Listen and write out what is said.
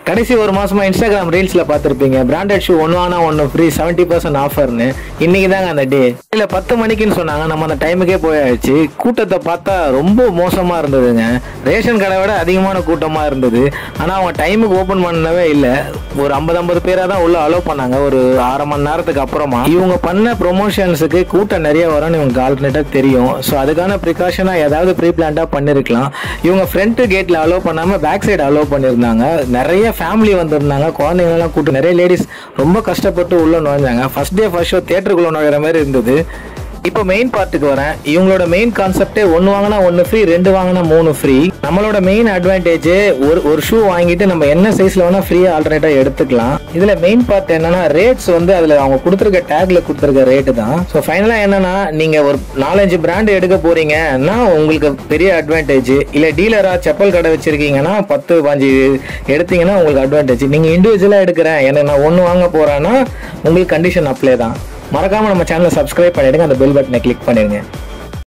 கடைசி ஒரு மாசமா இன்ஸ்டாகிராம் ரீல்ஸ்ல பார்த்திருப்பீங்க, பிராண்டட் ஷூ ஒன்னு வாங்கினா ஒன்னு ஃப்ரீ 70% ஆஃபர்னு. இன்னைக்கு தாங்க அந்த டே. இல்ல 10 மணிக்குன்னு சொன்னாங்க, நம்ம அந்த டைமுக்கே போயாச்சு. கூட்டத்தை பார்த்தா ரொம்ப மோசமா இருந்ததுங்க. ரேஷன் கடை விட அதிகமான கூட்டமா இருந்தது. ஆனா அவங்க டைமுக்கு ஓபன் பண்ணவே இல்லை. ஒரு 50 பேரா தான் உள்ள அலோவ் பண்ணாங்க. ஒரு 1/2 மணி நேரத்துக்கு அப்புறமா இவங்க பண்ண ப்ரொமோஷன்ஸுக்கு கூட்டம் நிறைய வரும்னு இவங்க ஆல்டர்னேட்டா தெரியும். ஸோ அதுக்கான ப்ரிகாஷனா ஏதாவது ப்ரீ பிளான்டா பண்ணிருக்கலாம். இவங்க ஃப்ரண்ட் கேட்ல அலோவ் பண்ணாம பேக் சைடு அலோவ் பண்ணிருந்தாங்க. நிறைய ஃபேமிலி வந்திருந்தாங்க, குழந்தைங்களெல்லாம் கூட்டு நிறைய லேடிஸ் ரொம்ப கஷ்டப்பட்டு உள்ள நுழைஞ்சாங்க. ஃபர்ஸ்ட் டே ஃபர்ஸ்ட் ஷோ தியேட்டருக்குள்ள நுழைகிற மாதிரி இருந்தது. இப்போ மெயின் பார்ட்டுக்கு வரேன். இவங்களோட மெயின் கான்செப்டே ஒன்று வாங்கினா ஒன்று ஃப்ரீ, 2 வாங்கினா 3 ஃப்ரீ. நம்மளோட மெயின் அட்வான்டேஜ் ஒரு ஷூ வாங்கிட்டு நம்ம என்ன சைஸ்ல வேணா ஃப்ரீயா ஆல்டர்னேட்டா எடுத்துக்கலாம். இதுல மெயின் பார்ட் என்னன்னா ரேட்ஸ் வந்து அதுல அவங்க கொடுத்துருக்க டேக்ல கொடுத்துருக்க ரேட்டு தான். ஸோ ஃபைனலா என்னன்னா நீங்க ஒரு 4-5 பிராண்ட் எடுக்க போறீங்கன்னா உங்களுக்கு பெரிய அட்வான்டேஜ். இல்ல டீலரா செப்பல் கடை வச்சிருக்கீங்கன்னா 10-15 எடுத்தீங்கன்னா உங்களுக்கு அட்வான்டேஜ். நீங்க இண்டிவிஜுவலா எடுக்கிறேன் எனக்கு நான் ஒன்று வாங்க போறேன்னா உங்களுக்கு கண்டிஷன் அப்ளை தான். மறக்காம நம்ம சேனலை சப்ஸ்கிரைப் பண்ணிடுங்க, அந்த பெல் பட்டனை கிளிக் பண்ணிடுங்க.